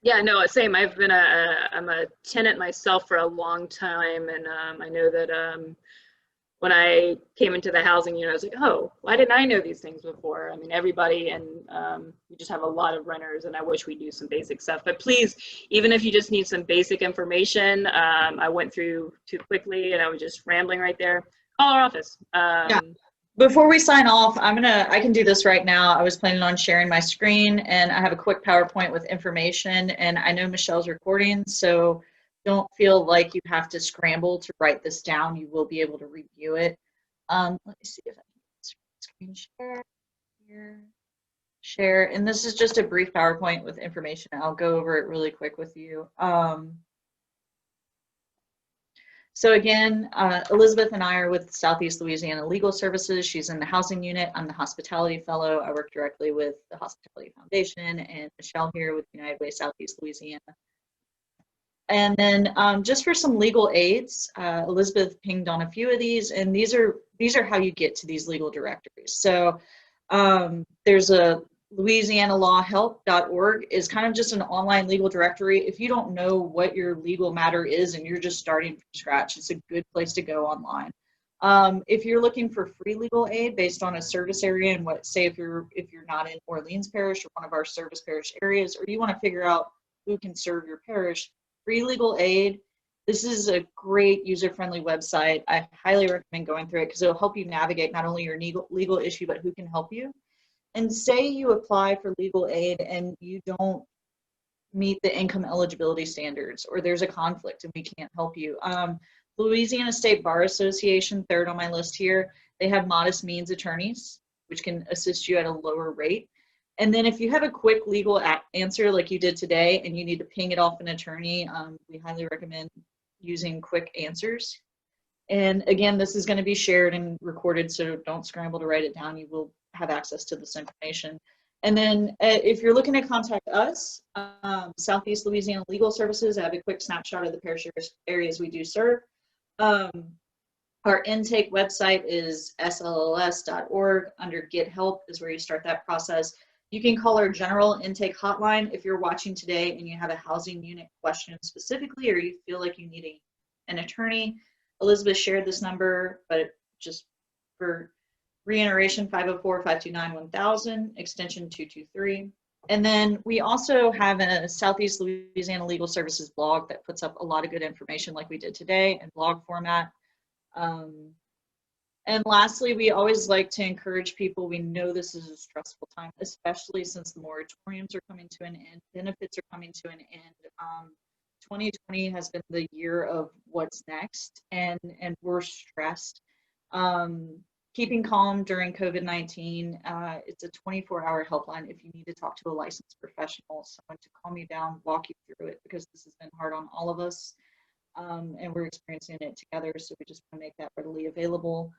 Yeah, no, same. I'm a tenant myself for a long time, and I know that when I came into the housing, I was like, oh, why didn't I know these things before? Everybody, and we just have a lot of renters, and I wish we knew some basic stuff. But please, even if you just need some basic information, I went through too quickly and I was just rambling right there, call our office. Yeah. Before we sign off, I can do this right now. I was planning on sharing my screen, and I have a quick PowerPoint with information, and I know Michelle's recording, so don't feel like you have to scramble to write this down. You will be able to review it. Let me see if I can screen share here. Share, and this is just a brief PowerPoint with information. I'll go over it really quick with you. So again, Elizabeth and I are with Southeast Louisiana Legal Services. She's in the housing unit. I'm the hospitality fellow. I work directly with the Hospitality Foundation, and Michelle here with United Way Southeast Louisiana. And then just for some legal aids, Elizabeth pinged on a few of these, and these are how you get to these legal directories. So there's a LouisianaLawHelp.org is kind of just an online legal directory. If you don't know what your legal matter is and you're just starting from scratch, it's a good place to go online. If you're looking for free legal aid based on a service area, and say if you're not in Orleans Parish or one of our service parish areas, or you want to figure out who can serve your parish, free legal aid. This is a great user-friendly website. I highly recommend going through it because it'll help you navigate not only your legal issue, but who can help you. And say you apply for legal aid and you don't meet the income eligibility standards, or there's a conflict and we can't help you. Louisiana State Bar Association, third on my list here, they have modest means attorneys, which can assist you at a lower rate. And then if you have a quick legal answer like you did today and you need to ping it off an attorney, we highly recommend using quick answers. And again, this is going to be shared and recorded, so don't scramble to write it down. You will have access to this information. And then if you're looking to contact us, Southeast Louisiana Legal Services, I have a quick snapshot of the parish areas we do serve. Our intake website is SLLS.org. Under Get Help is where you start that process. You can call our general intake hotline if you're watching today and you have a housing unit question specifically, or you feel like you need an attorney. Elizabeth shared this number, but just for reiteration, 504-529-1000, extension 223. And then we also have a Southeast Louisiana Legal Services blog that puts up a lot of good information like we did today in blog format. And lastly, we always like to encourage people. We know this is a stressful time, especially since the moratoriums are coming to an end, benefits are coming to an end. 2020 has been the year of what's next, and we're stressed. Keeping calm during COVID-19, it's a 24-hour helpline if you need to talk to a licensed professional, someone to calm you down, walk you through it, because this has been hard on all of us, and we're experiencing it together, so we just want to make that readily available.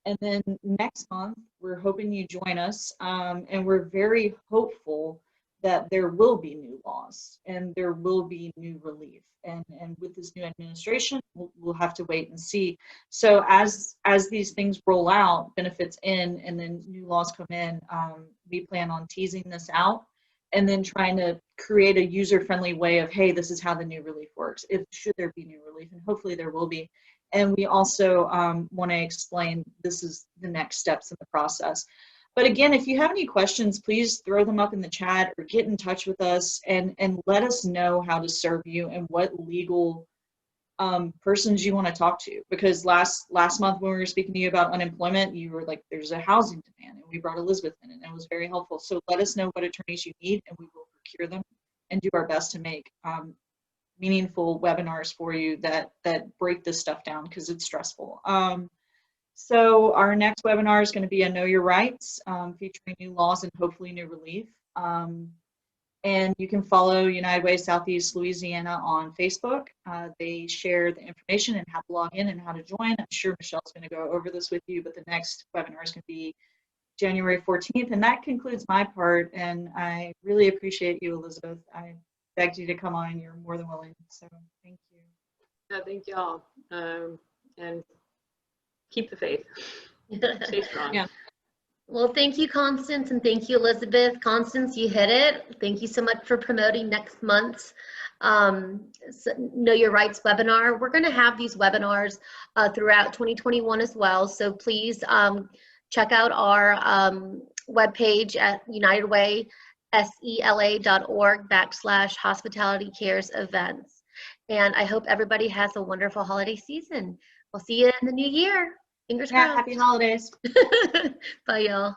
And then next month, we're hoping you join us, and we're very hopeful that there will be new laws and there will be new relief. And with this new administration, we'll have to wait and see. So as these things roll out, benefits in, and then new laws come in, we plan on teasing this out and then trying to create a user-friendly way of, hey, this is how the new relief works. Should there be new relief, and hopefully there will be. And we also want to explain this is the next steps in the process. But again, if you have any questions, please throw them up in the chat or get in touch with us and let us know how to serve you and what legal persons you want to talk to. Because last month when we were speaking to you about unemployment, you were like, there's a housing demand, and we brought Elizabeth in, and it was very helpful. So let us know what attorneys you need, and we will procure them and do our best to make meaningful webinars for you that break this stuff down, because it's stressful. So our next webinar is going to be a Know Your Rights, featuring new laws and hopefully new relief. And you can follow United Way Southeast Louisiana on Facebook. They share the information and how to log in and how to join. I'm sure Michelle's going to go over this with you, but the next webinar is going to be January 14th. And that concludes my part. And I really appreciate you, Elizabeth. I begged you to come on, and you're more than willing. So thank you. Yeah, thank y'all. And keep the faith. Stay strong. Yeah. Well, thank you, Constance, and thank you, Elizabeth. Constance, you hit it. Thank you so much for promoting next month's Know Your Rights webinar. We're going to have these webinars throughout 2021 as well, so please check out our webpage at unitedwaysela.org/hospitality cares events. And I hope everybody has a wonderful holiday season. We'll see you in the new year. Fingers Yeah, crossed. happy holidays. Bye, y'all.